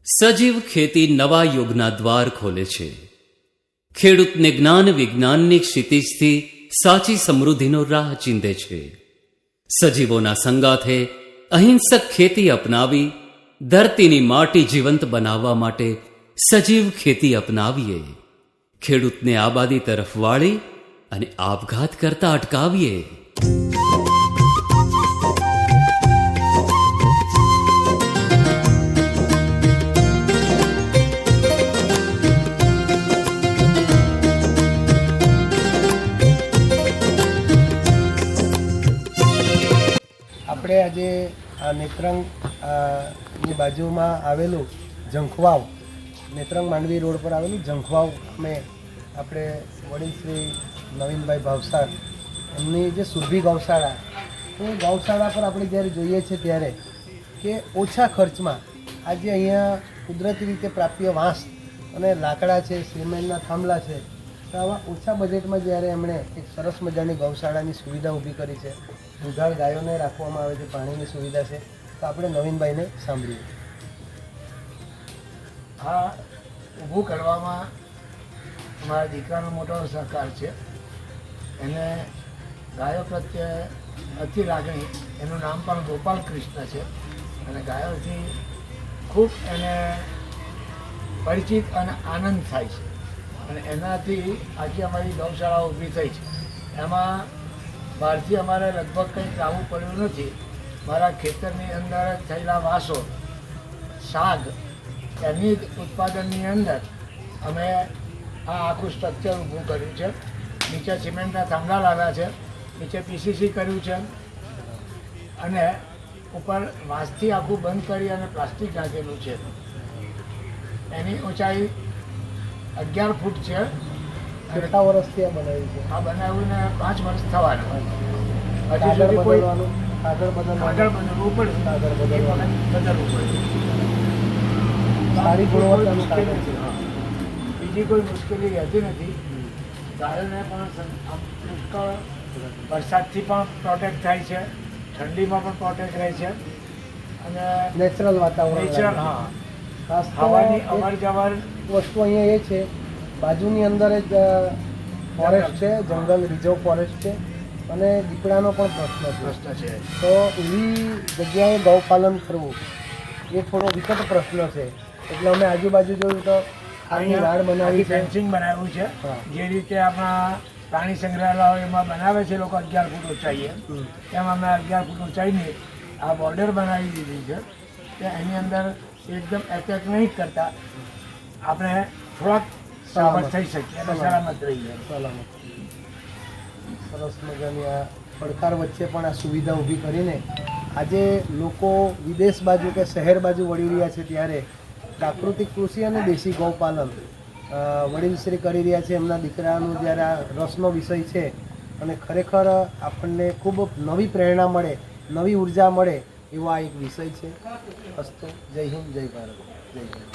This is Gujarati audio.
સજીવ ખેતી નવા યુગના દ્વાર ખોલે છે. ખેડૂતને જ્ઞાન વિજ્ઞાનની ક્ષિતિજથી સાચી સમૃદ્ધિનો રાહ ચીંધે છે. સજીવોના સંગાથે અહિંસક ખેતી અપનાવી ધરતીની માટી જીવંત બનાવવા માટે સજીવ ખેતી અપનાવીએ. ખેડૂતને આબાદી તરફ વાળી અને આપઘાત કરતા અટકાવીએ. આપણે આજે આ નેત્રંગ ની બાજુમાં આવેલું ઝંખવાવ, નેત્રંગ માંડવી રોડ પર આવેલું ઝંખવાવ અમે આપણે વડીલ શ્રી નવીનભાઈ ભાવસાર એમની જે સુરભી ગૌશાળા, એ ગૌશાળા પર આપણે જ્યારે જોઈએ છીએ ત્યારે કે ઓછા ખર્ચમાં આજે અહીંયા કુદરતી રીતે પ્રાપ્ય વાંસ અને લાકડા છે, સિમેન્ટના થાંભલા છે, તો આવા ઓછા બજેટમાં જ્યારે એમણે એક સરસ મજાની ગૌશાળાની સુવિધા ઊભી કરી છે. દુધાળ ગાયોને રાખવામાં આવે છે, પાણીની સુવિધા છે. તો આપણે નવીનભાઈને સાંભળીએ. આ ઊભું કરવામાં અમારા દીકરાનો મોટો સહકાર છે. એને ગાયો પ્રત્યે અતિ લાગણી. એનું નામ પણ ગોપાલ કૃષ્ણ છે અને ગાયોથી ખૂબ એને પરિચિત અને આનંદ થાય છે અને એનાથી આખી અમારી ગૌશાળા ઊભી થઈ છે. એમાં બહારથી અમારે લગભગ કંઈ લાવવું પડ્યું નથી. મારા ખેતરની અંદર થયેલા વાસો, શાક, એની જ ઉત્પાદનની અંદર અમે આ આખું સ્ટ્રક્ચર ઊભું કર્યું છે. નીચે સિમેન્ટના થાંભલા લાવ્યા છે, નીચે પીસીસી કર્યું છે અને ઉપર વાંસથી આખું બંધ કરી અને પ્લાસ્ટિક નાખેલું છે. એની ઊંચાઈ 11 ફૂટ છે. કેટલા વર્ષથી આ બનાવ્યું છે? આ બનાવીને 5 વર્ષ થવાના. હજી આગળ સુધી કોઈ બદલવું પડે, બદલવું પડે. સારી ગુણવત્તાનું કાગળ છે. બીજી કોઈ મુશ્કેલી રહેતી નથી. ગાયોને પણ પુષ્કળ વરસાદથી પણ પ્રોટેક્ટ થાય છે, ઠંડીમાં પણ પ્રોટેક્ટ રહે છે અને નેચરલ વાતાવરણ. નેચરલ, હા, ખાસ તો હવાની એક અવર જવર. વસ્તુ અહીંયા એ છે, બાજુની અંદર જ ફોરેસ્ટ છે, જંગલ રિઝર્વ ફોરેસ્ટ છે અને દીપડાનો પણ પ્રશ્ન છે. તો એવી જગ્યાએ ગૌપાલન કરવું એ થોડો વિકટ પ્રશ્ન છે. એટલે અમે આજુબાજુ જોયું તો આની વાડ બનાવી છે, ફેન્સિંગ બનાવ્યું છે. હા. જે રીતે આપણા પ્રાણી સંગ્રહાલયોમાં બનાવે છે લોકો 11 ફૂટ ઊંચાઈએ, એમ અમે 11 ફૂટ ઊંચાઈની આ બોર્ડર બનાવી દીધી છે કે એની અંદર એકદમ એટેક નહીં કરતા આપણે થોડાક સલામત થઈ શકીએ અને સલામત રહીએ. સલામત. સરસ મજાની આ પડકાર વચ્ચે પણ આ સુવિધા ઊભી કરીને આજે લોકો વિદેશ બાજુ કે શહેર બાજુ વળી રહ્યા છે ત્યારે પ્રાકૃતિક કૃષિ અને દેશી ગૌપાલન વડીલશ્રી કરી રહ્યા છે. એમના દીકરાનું જ્યારે આ રસનો વિષય છે અને ખરેખર આપણને ખૂબ નવી પ્રેરણા મળે, નવી ઉર્જા મળે એવો આ એક વિષય છે. અસ્તુ. જય હિન્દ, જય ભારત, જય હિન્દ.